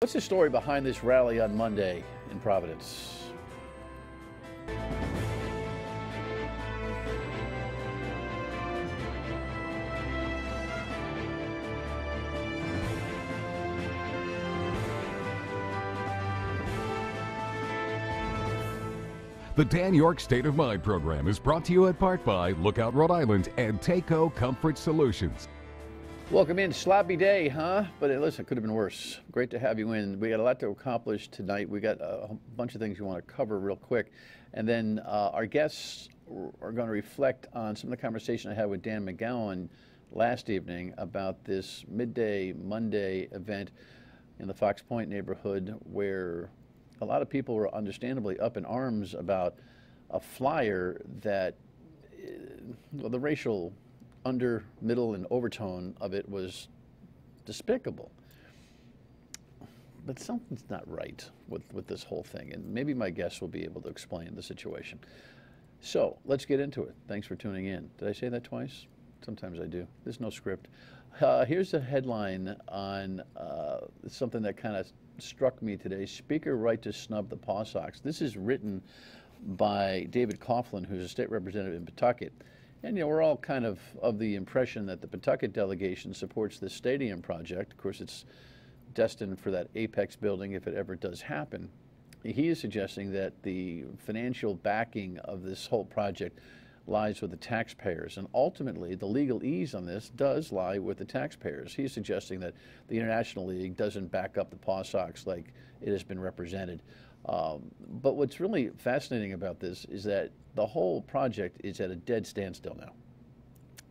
What's the story behind this rally on Monday in Providence? The Dan Yorke State of Mind program is brought to you in part by Lookout Rhode Island and Taco Comfort Solutions. Welcome in. Sloppy day, huh? But listen, it could have been worse. Great to have you in. We got a lot to accomplish tonight. We got a bunch of things we want to cover real quick. And then our guests are going to reflect on some of the conversation I had with Dan McGowan last evening about this midday Monday event in the Fox Point neighborhood where a lot of people were understandably up in arms about a flyer that, well, the racial under, middle, and overtone of it was despicable. But something's not right with this whole thing, and maybe my guests will be able to explain the situation. So let's get into it. Thanks for tuning in. Did I say that twice? Sometimes I do. There's no script. Here's a headline on something that kind of struck me today. Speaker right to snub the Paw Sox. This is written by David Coughlin, who's a state representative in Pawtucket. And, you know, we're all kind of the impression that the Pawtucket delegation supports this stadium project. Of course, it's destined for that Apex building if it ever does happen. He is suggesting that the financial backing of this whole project lies with the taxpayers. And ultimately, the legal ease on this does lie with the taxpayers. He's suggesting that the International League doesn't back up the Paw Sox like it has been represented. But what's really fascinating about this is that the whole project is at a dead standstill now.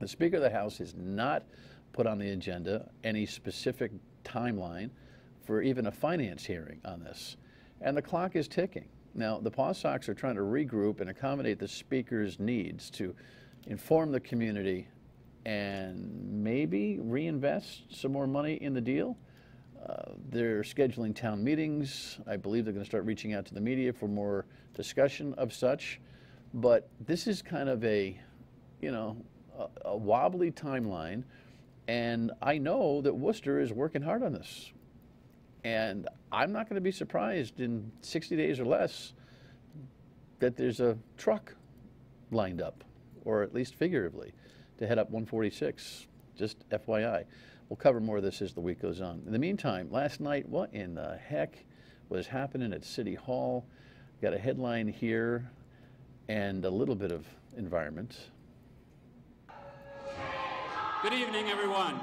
The Speaker of the House has not put on the agenda any specific timeline for even a finance hearing on this. And the clock is ticking. Now, the Paw Sox are trying to regroup and accommodate the Speaker's needs to inform the community and maybe reinvest some more money in the deal. They're scheduling town meetings. I believe they're going to start reaching out to the media for more discussion of such. But this is kind of a wobbly timeline. And I know that Worcester is working hard on this. And I'm not going to be surprised in 60 days or less that there's a truck lined up, or at least figuratively, to head up 146. Just FYI. We'll cover more of this as the week goes on. In the meantime, last night, what in the heck was happening at City Hall? Got a headline here and a little bit of environment. Good evening, everyone.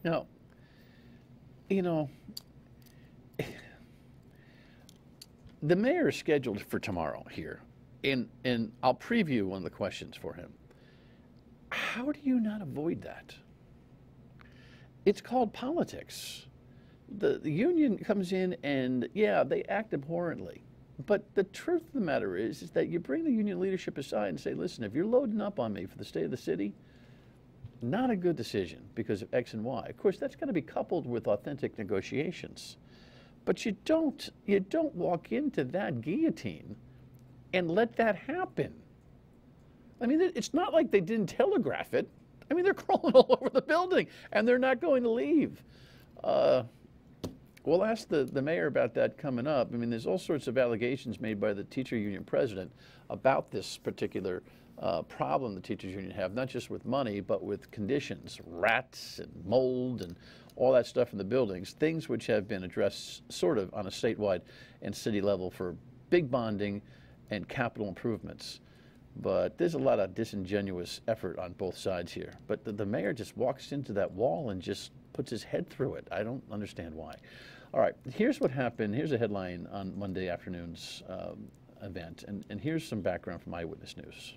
Now, you know, the mayor is scheduled for tomorrow here, and I'll preview one of the questions for him. How do you not avoid that? It's called politics. The union comes in and, yeah, they act abhorrently. But the truth of the matter is that you bring the union leadership aside and say, listen, if you're loading up on me for the state of the city, not a good decision because of X and Y. Of course, that's going to be coupled with authentic negotiations. But you don't walk into that guillotine and let that happen. I mean, it's not like they didn't telegraph it. I mean, they're crawling all over the building, and they're not going to leave. We'll ask the mayor about that coming up. I mean, there's all sorts of allegations made by the teacher union president about this particular problem the teachers union have, not just with money, but with conditions, rats and mold and all that stuff in the buildings, things which have been addressed sort of on a statewide and city level for big bonding and capital improvements. But there's a lot of disingenuous effort on both sides here. But the mayor just walks into that wall and just puts his head through it. I don't understand why. All right, here's what happened. Here's a headline on Monday afternoon's event. And here's some background from Eyewitness News.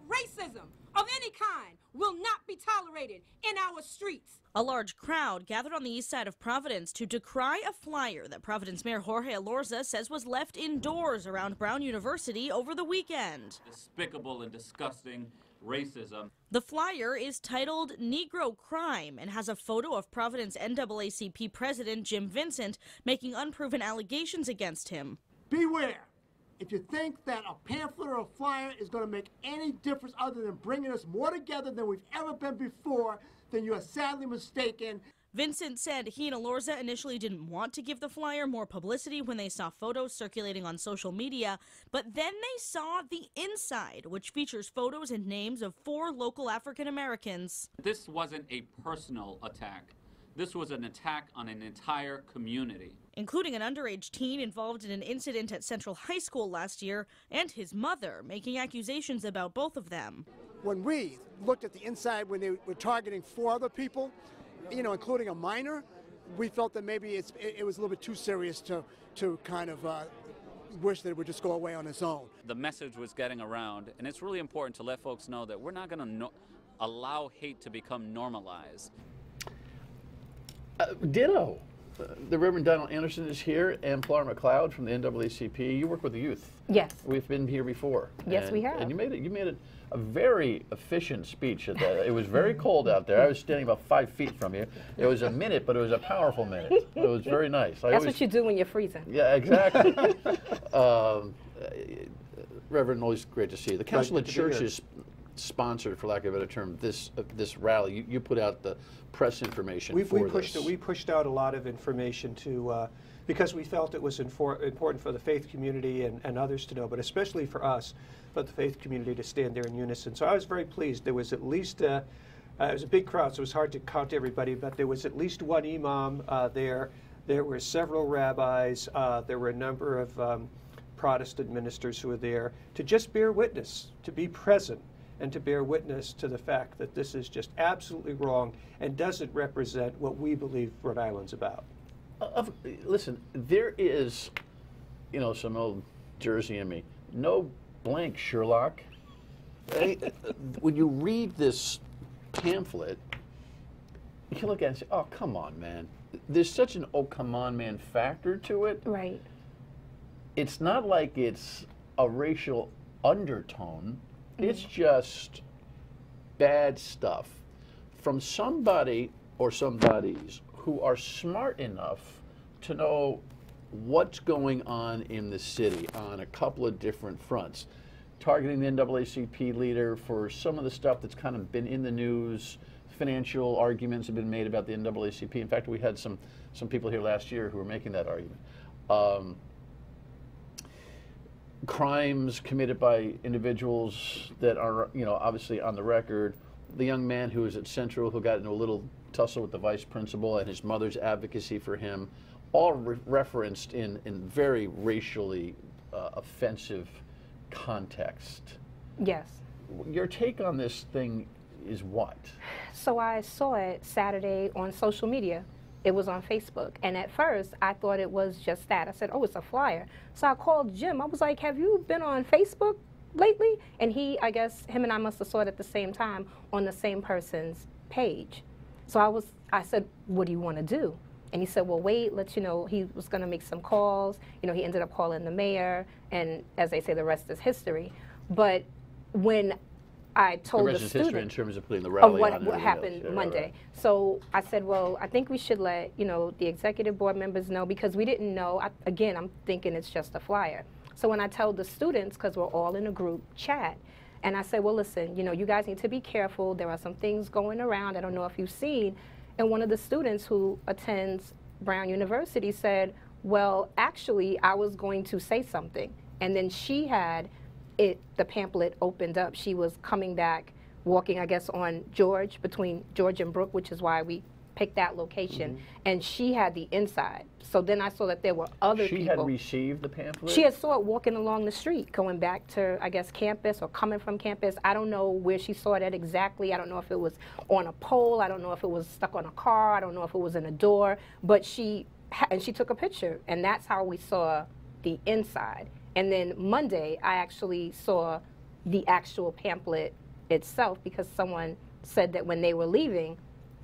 Racism of any kind will not be tolerated in our streets. A large crowd gathered on the east side of Providence to decry a flyer that Providence Mayor Jorge Elorza says was left indoors around Brown University over the weekend. Despicable and disgusting racism. The flyer is titled Negro Crime and has a photo of Providence NAACP President Jim Vincent making unproven allegations against him. Beware If you think that a pamphlet or a flyer is going to make any difference other than bringing us more together than we've ever been before, then you are sadly mistaken. Vincent said he and Elorza initially didn't want to give the flyer more publicity when they saw photos circulating on social media, but then they saw the inside, which features photos and names of 4 local African Americans. This wasn't a personal attack. This was an attack on an entire community, Including an underage teen involved in an incident at Central High School last year, and his mother making accusations about both of them. When we looked at the inside when they were targeting 4 other people, including a minor, we felt that maybe it was a little bit too serious to kind of wish that it would just go away on its own. The message was getting around, and it's really important to let folks know that we're not going to allow hate to become normalized. Ditto. The Reverend Donald Anderson is here, and Pilar McCloud from the NAACP. You work with the youth. Yes. We've been here before. Yes, we have. And you made it a very efficient speech. It was very cold out there. I was standing about 5 feet from you. It was a minute, but it was a powerful minute. It was very nice. That's what you do when you're freezing. Yeah, exactly. Reverend, always great to see you. The Council of Churches sponsored, for lack of a better term, this rally. You put out the press information for this. We pushed out a lot of information to, because we felt it was important for the faith community and others to know, but especially for us, for the faith community to stand there in unison. So I was very pleased. There was at least, it was a big crowd, so it was hard to count everybody, but there was at least 1 imam there. There were several rabbis. There were a number of Protestant ministers who were there to just bear witness, to be present, and to bear witness to the fact that this is just absolutely wrong and doesn't represent what we believe Rhode Island's about. Listen, there is, some old Jersey in me, no blank, Sherlock. When you read this pamphlet, you can look at it and say, oh, come on, man. There's such an oh, come on, man factor to it. Right. It's not like it's a racial undertone. It's just bad stuff from somebody or somebodies who are smart enough to know what's going on in the city on a couple of different fronts. Targeting the NAACP leader for some of the stuff that's kind of been in the news. Financial arguments have been made about the NAACP. In fact, we had some people here last year who were making that argument. Crimes committed by individuals that are, obviously on the record. The young man who was at Central who got into a little tussle with the vice principal and his mother's advocacy for him, all referenced in very racially offensive context. Yes. Your take on this thing is what? So I saw it Saturday on social media. It was on Facebook, and at first I thought it was just that. I said, oh, it's a flyer. So I called Jim. I was like, have you been on Facebook lately? And I guess him and I must have saw it at the same time on the same person's page. So I said, what do you want to do? And he said, well, wait, he was going to make some calls. He ended up calling the mayor, and as they say, the rest is history. But when I told the student history in terms of putting the rally on what happened Monday. Right. So I said, well, I think we should let the executive board members know, because we didn't know. Again, I'm thinking it's just a flyer. So when I told the students, because we're all in a group chat, and I said, well, listen, you guys need to be careful. There are some things going around. I don't know if you've seen. And one of the students who attends Brown University said, well, actually, I was going to say something. And then she had the pamphlet opened up. She was coming back, walking, I guess, on George, between George and Brook, which is why we picked that location. And she had the inside. So then I saw that there were other people. She had received the pamphlet? She had saw it walking along the street, going back to, I guess, campus or coming from campus. I don't know where she saw it at exactly. I don't know if it was on a pole. I don't know if it was stuck on a car. I don't know if it was in a door. But she took a picture, and that's how we saw the inside. And then Monday, I actually saw the actual pamphlet itself, because someone said that when they were leaving,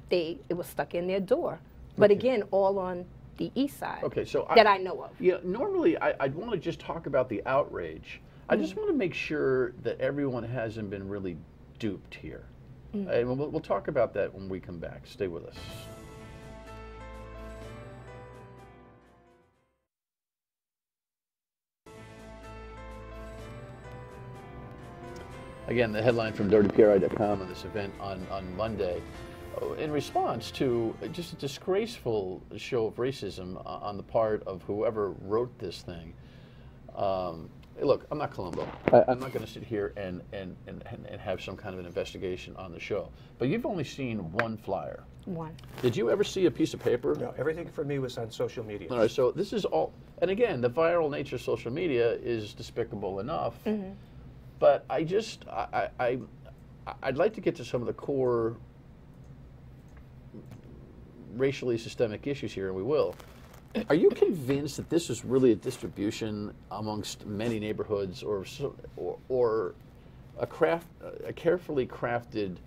it was stuck in their door. But again, all on the east side. Okay, so I know of. Yeah, normally I'd want to just talk about the outrage. I just want to make sure that everyone hasn't been really duped here. And we'll talk about that when we come back. Stay with us. Again, the headline from dirtypri.com on this event on Monday, in response to just a disgraceful show of racism on the part of whoever wrote this thing. Look, I'm not Columbo. I'm not going to sit here and have some kind of an investigation on the show. But you've only seen one flyer. One. Did you ever see a piece of paper? No, everything for me was on social media. All right, so this is all, and again, the viral nature of social media is despicable enough. Mm-hmm. But I'd like to get to some of the core racially systemic issues here, and we will. Are you convinced that this is really a distribution amongst many neighborhoods, or a carefully crafted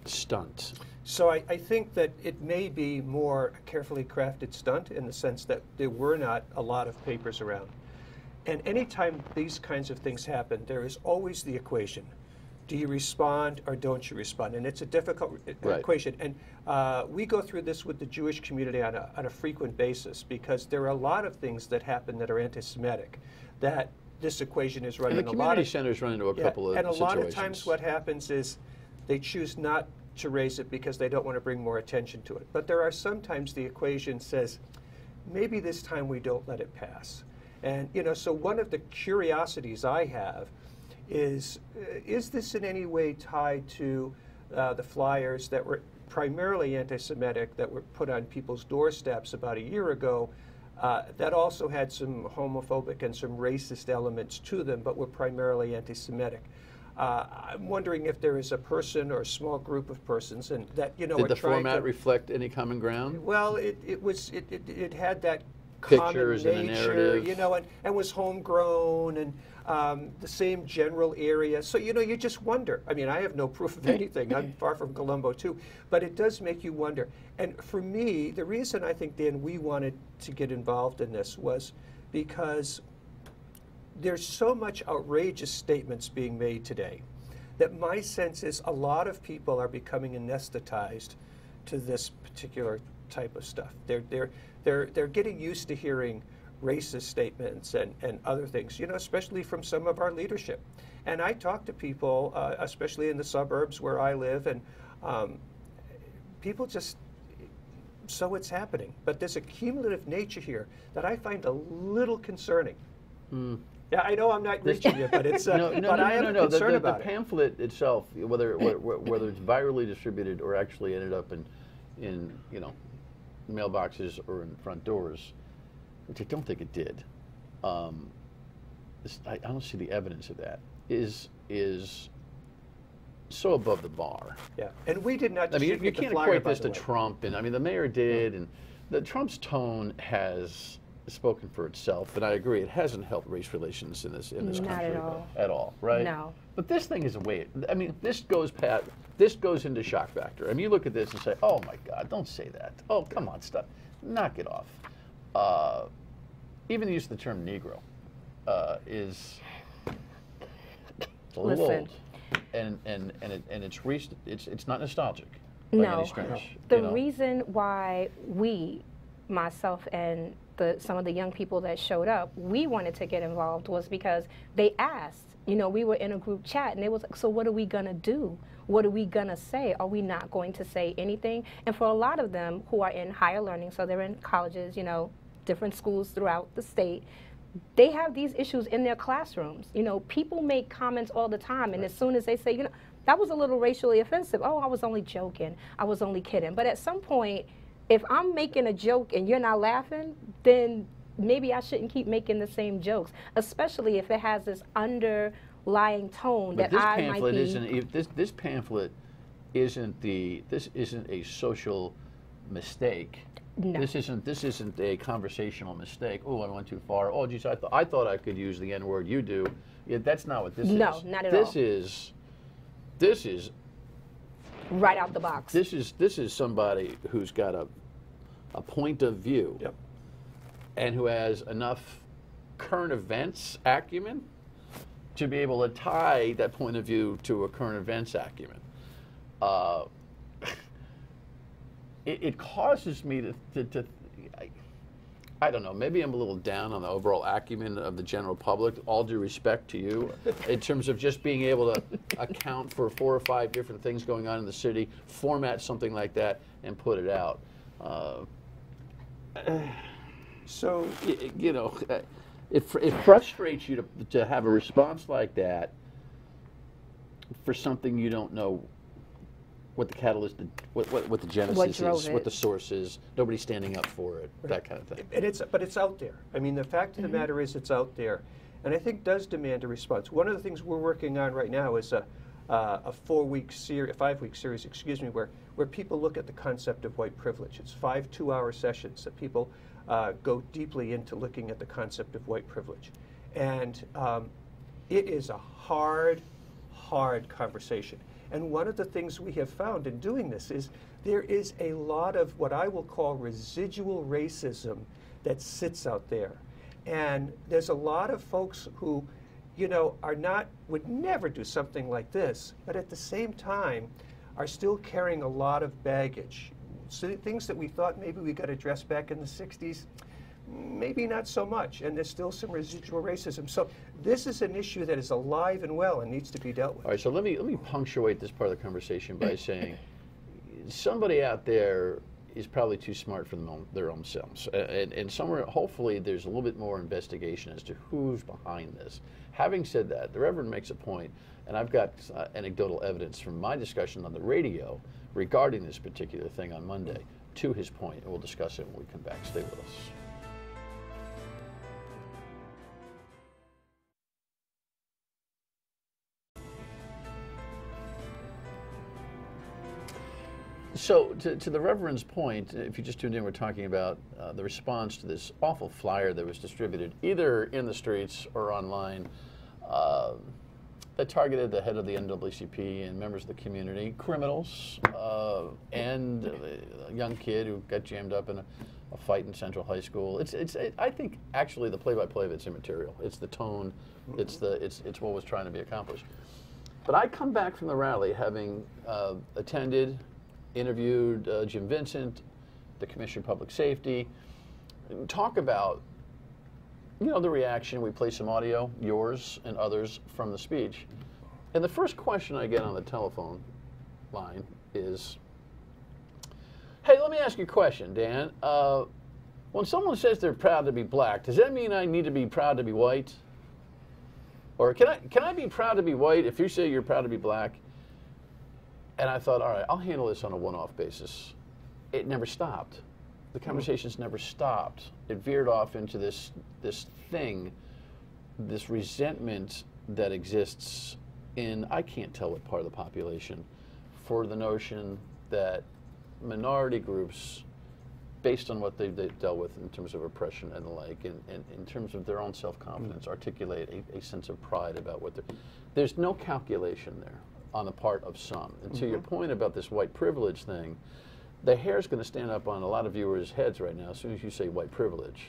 stunt? So I think that it may be more a carefully crafted stunt in the sense that there were not a lot of papers around. And anytime these kinds of things happen, there is always the equation. Do you respond or don't you respond? And it's a difficult equation. And we go through this with the Jewish community on a frequent basis, because there are a lot of things that happen that are anti-Semitic, that this equation is running. And the community centers run into a couple of situations. And a lot of times what happens is they choose not to raise it because they don't want to bring more attention to it. But there are sometimes the equation says, maybe this time we don't let it pass. And, you know, so one of the curiosities I have is this in any way tied to the flyers that were primarily anti-Semitic that were put on people's doorsteps about a year ago, that also had some homophobic and some racist elements to them, but were primarily anti-Semitic? I'm wondering if there is a person or a small group of persons, and that, you know, did the format reflect any common ground? Well, it had that pictures common and a nature, narrative, you know, and was homegrown, and the same general area. So, you know, you just wonder. I mean, I have no proof of anything. I'm far from Columbo too, but it does make you wonder. And for me, the reason I think, Dan, we wanted to get involved in this was because there's so much outrageous statements being made today that my sense is a lot of people are becoming anesthetized to this particular type of stuff. They're getting used to hearing racist statements and other things, you know, especially from some of our leadership. And I talk to people, especially in the suburbs where I live, and people just, so it's happening. But there's a cumulative nature here that I find a little concerning. Mm. Yeah, I know I'm not reaching you, but it's but I am concerned about the pamphlet itself, whether it's virally distributed or actually ended up in you know, mailboxes or in front doors, which I don't think it did. I don't see the evidence of that. Is so above the bar. Yeah, and we did not. I mean, you can't equate this to Trump, and I mean the mayor did, and Trump's tone has spoken for itself, and I agree, it hasn't helped race relations in this country at all, right? No. But this thing is a way. I mean, this goes into shock factor. I mean, you look at this and say, "Oh my God, don't say that. Oh, come on, stop, knock it off." Even the use of the term Negro is a little old, and it's not nostalgic by any stretch. The reason why myself and some of the young people that showed up, we wanted to get involved was because they asked. You know, we were in a group chat, and they was like, so what are we gonna do? What are we gonna say? Are we not going to say anything? And for a lot of them who are in higher learning, so they're in colleges, you know, different schools throughout the state, they have these issues in their classrooms. You know, people make comments all the time, and as soon as they say, you know, that was a little racially offensive. Oh, I was only joking. I was only kidding. But at some point, if I'm making a joke and you're not laughing, then maybe I shouldn't keep making the same jokes, especially if it has this underlying tone but that I might be. This pamphlet isn't a social mistake. No. This isn't a conversational mistake. Oh, I went too far. Oh, geez, I thought I could use the N-word. You do. Yeah, that's not what this is. No, not at all. This is right out the box. This is somebody who's got a point of view. Yep. And who has enough current events acumen to be able to tie that point of view to a current events acumen. It causes me to I don't know, maybe I'm a little down on the overall acumen of the general public, all due respect to you, in terms of just being able to account for 4 or 5 different things going on in the city, format something like that, and put it out. So, you know, it frustrates you to have a response like that for something you don't know what the catalyst, what the genesis is, what the source is. Nobody's standing up for it, right. That kind of thing. And but it's out there. I mean, the fact of the matter is it's out there, and I think does demand a response. One of the things we're working on right now is a 5-week series, excuse me, where people look at the concept of white privilege. It's 5 2-hour sessions that people go deeply into looking at the concept of white privilege, and it is a hard conversation. And one of the things we have found in doing this is there is a lot of what I will call residual racism that sits out there. And there's a lot of folks who, you know, would never do something like this, but at the same time are still carrying a lot of baggage. So things that we thought maybe we got addressed back in the 60s, maybe not so much, and there's still some residual racism. So this is an issue that is alive and well and needs to be dealt with. All right, so let me punctuate this part of the conversation by saying somebody out there is probably too smart for their own selves. And somewhere, hopefully, there's a little bit more investigation as to who's behind this. Having said that, the Reverend makes a point, and I've got anecdotal evidence from my discussion on the radio regarding this particular thing on Monday to his point, and we'll discuss it when we come back. Stay with us. So, to the Reverend's point, if you just tuned in, we're talking about the response to this awful flyer that was distributed either in the streets or online that targeted the head of the NAACP and members of the community, criminals, and a young kid who got jammed up in a fight in Central High School. I think actually the play-by-play of it's immaterial. It's the tone. It's what was trying to be accomplished. But I come back from the rally having attended, interviewed Jim Vincent, the Commissioner of Public Safety, talk about, you know, the reaction. We play some audio, yours and others, from the speech. And the first question I get on the telephone line is, hey, let me ask you a question, Dan. When someone says they're proud to be black, does that mean I need to be proud to be white? Or can I be proud to be white if you say you're proud to be black? And I thought, all right, I'll handle this on a one-off basis. It never stopped. The conversations never stopped. It veered off into this thing, this resentment that exists in, I can't tell what part of the population, for the notion that minority groups, based on what they've dealt with in terms of oppression and the like, and in terms of their own self-confidence, articulate a sense of pride about what there's no calculation there on the part of some. And to your point about this white privilege thing, the hair's going to stand up on a lot of viewers' heads right now as soon as you say white privilege.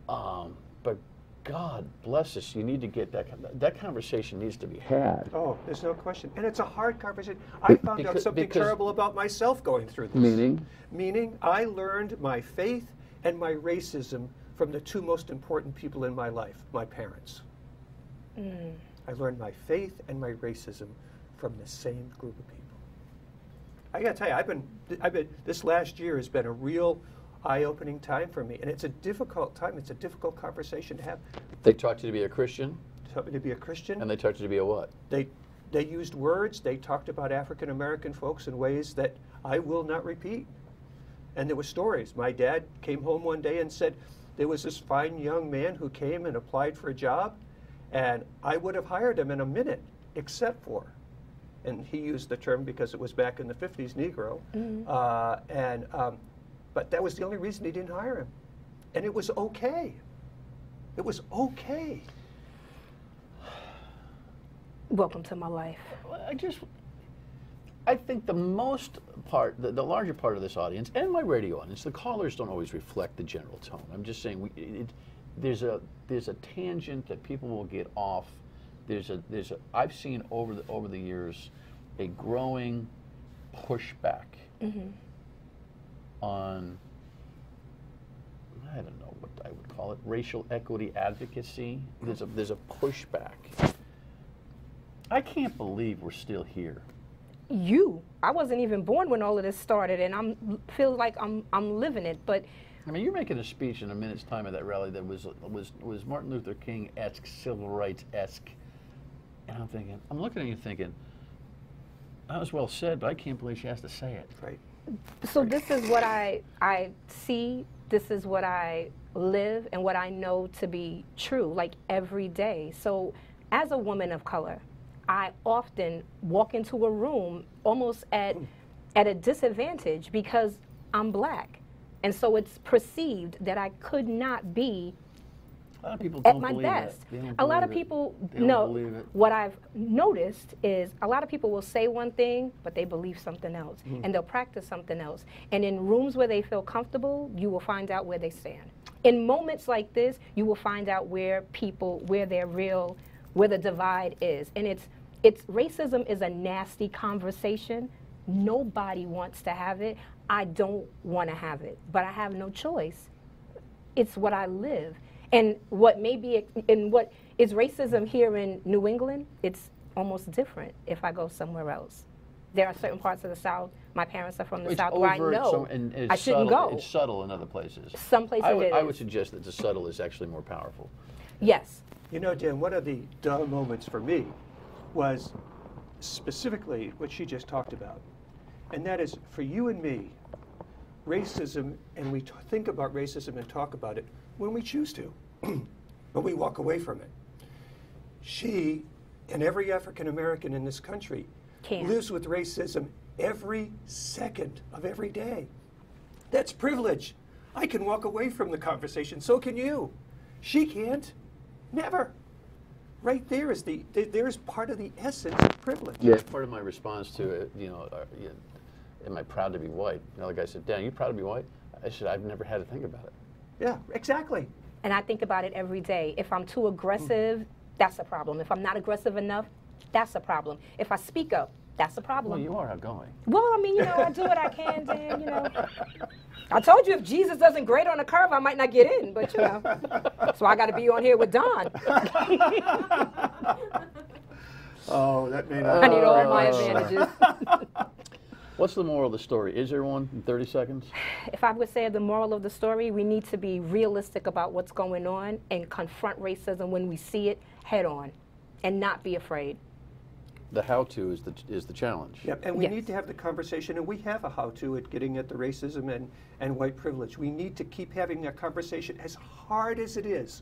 But God bless us, you need to get that conversation needs to be had. Oh, there's no question. And it's a hard conversation. I found out something terrible about myself going through this. Meaning I learned my faith and my racism from the 2 most important people in my life, my parents. I learned my faith and my racism from the same group of people. I got to tell you, this last year has been a real eye-opening time for me, and it's a difficult time. It's a difficult conversation to have. They taught you to be a Christian? Taught me to be a Christian. And they taught you to be a what? They used words. They talked about African American folks in ways that I will not repeat. And there were stories. My dad came home one day and said there was this fine young man who came and applied for a job, and I would have hired him in a minute, except for, and he used the term because it was back in the 50s, Negro, but that was the only reason he didn't hire him. And it was okay. It was okay. Welcome to my life. I think the most part, the larger part of this audience, and my radio audience, the callers don't always reflect the general tone. I'm just saying there's a tangent that people will get off. I've seen over the years a growing pushback on, I don't know what I would call it, racial equity advocacy. There's a pushback. I can't believe we're still here. I wasn't even born when all of this started, and feel like I'm living it. But I mean, you're making a speech in a minute's time at that rally that was Martin Luther King-esque, civil rights-esque, and I'm looking at you thinking, that was well said, but I can't believe she has to say it. Right. So this is what I see, this is what I live, and what I know to be true, like every day. So as a woman of color, I often walk into a room almost at a disadvantage because I'm black. And so it's perceived that I could not be A lot of people at don't my believe best. it. A lot of people know. What I've noticed is a lot of people will say one thing, but they believe something else, and they'll practice something else. And in rooms where they feel comfortable, you will find out where they stand. In moments like this, you will find out where the divide is. And it's racism is a nasty conversation. Nobody wants to have it. I don't want to have it, but I have no choice. It's what I live. And what is racism here in New England, it's almost different if I go somewhere else. There are certain parts of the South, my parents are from the South, where I know I shouldn't go. It's subtle in other places. Some places I would suggest that the subtle is actually more powerful. Yes. You know, Dan, one of the duh moments for me was specifically what she just talked about. And that is, for you and me, racism, and we think about racism and talk about it when we choose to, but we walk away from it. She, and every African American in this country, lives with racism every second of every day. That's privilege. I can walk away from the conversation, so can you. She can't. Never. Right there is there's part of the essence of privilege. Yeah, part of my response to it, am I proud to be white? The guy said, Dan, you proud to be white? I said, I've never had to think about it. Yeah, exactly. And I think about it every day. If I'm too aggressive, that's a problem. If I'm not aggressive enough, that's a problem. If I speak up, that's a problem. Well, you are outgoing. Well, I mean, I do what I can, Dan, I told you if Jesus doesn't grade on a curve, I might not get in, but, so I got to be on here with Don. Oh, that may not. I need all my advantages. What's the moral of the story? Is there one in 30 seconds? If I would say the moral of the story, we need to be realistic about what's going on and confront racism when we see it head on and not be afraid. The how-to is the challenge. Yep, and we need to have the conversation, and we have a how-to at getting at the racism and white privilege. We need to keep having that conversation. As hard as it is,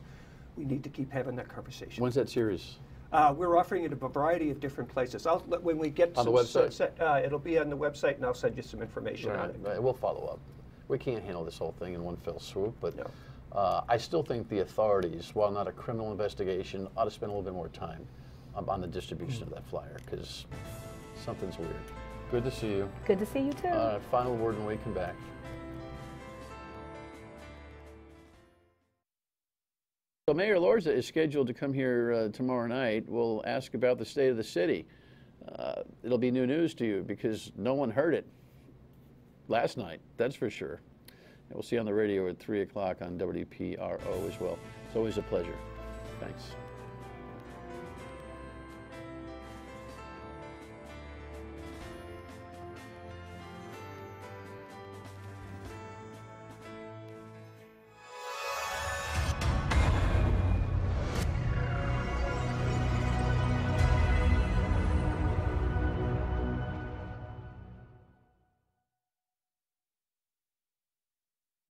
we need to keep having that conversation. When's that series? We're offering it at a variety of different places. When we get on the website, it'll be on the website, and I'll send you some information on it. Right. We'll follow up. We can't handle this whole thing in one fell swoop, but no. I still think the authorities, while not a criminal investigation, ought to spend a little bit more time on the distribution of that flyer, because something's weird. Good to see you. Good to see you too. Final word when we come back. So Mayor Lorza is scheduled to come here tomorrow night. We'll ask about the state of the city. It'll be new news to you because no one heard it last night, that's for sure. And we'll see you on the radio at 3 o'clock on WPRO as well. It's always a pleasure. Thanks.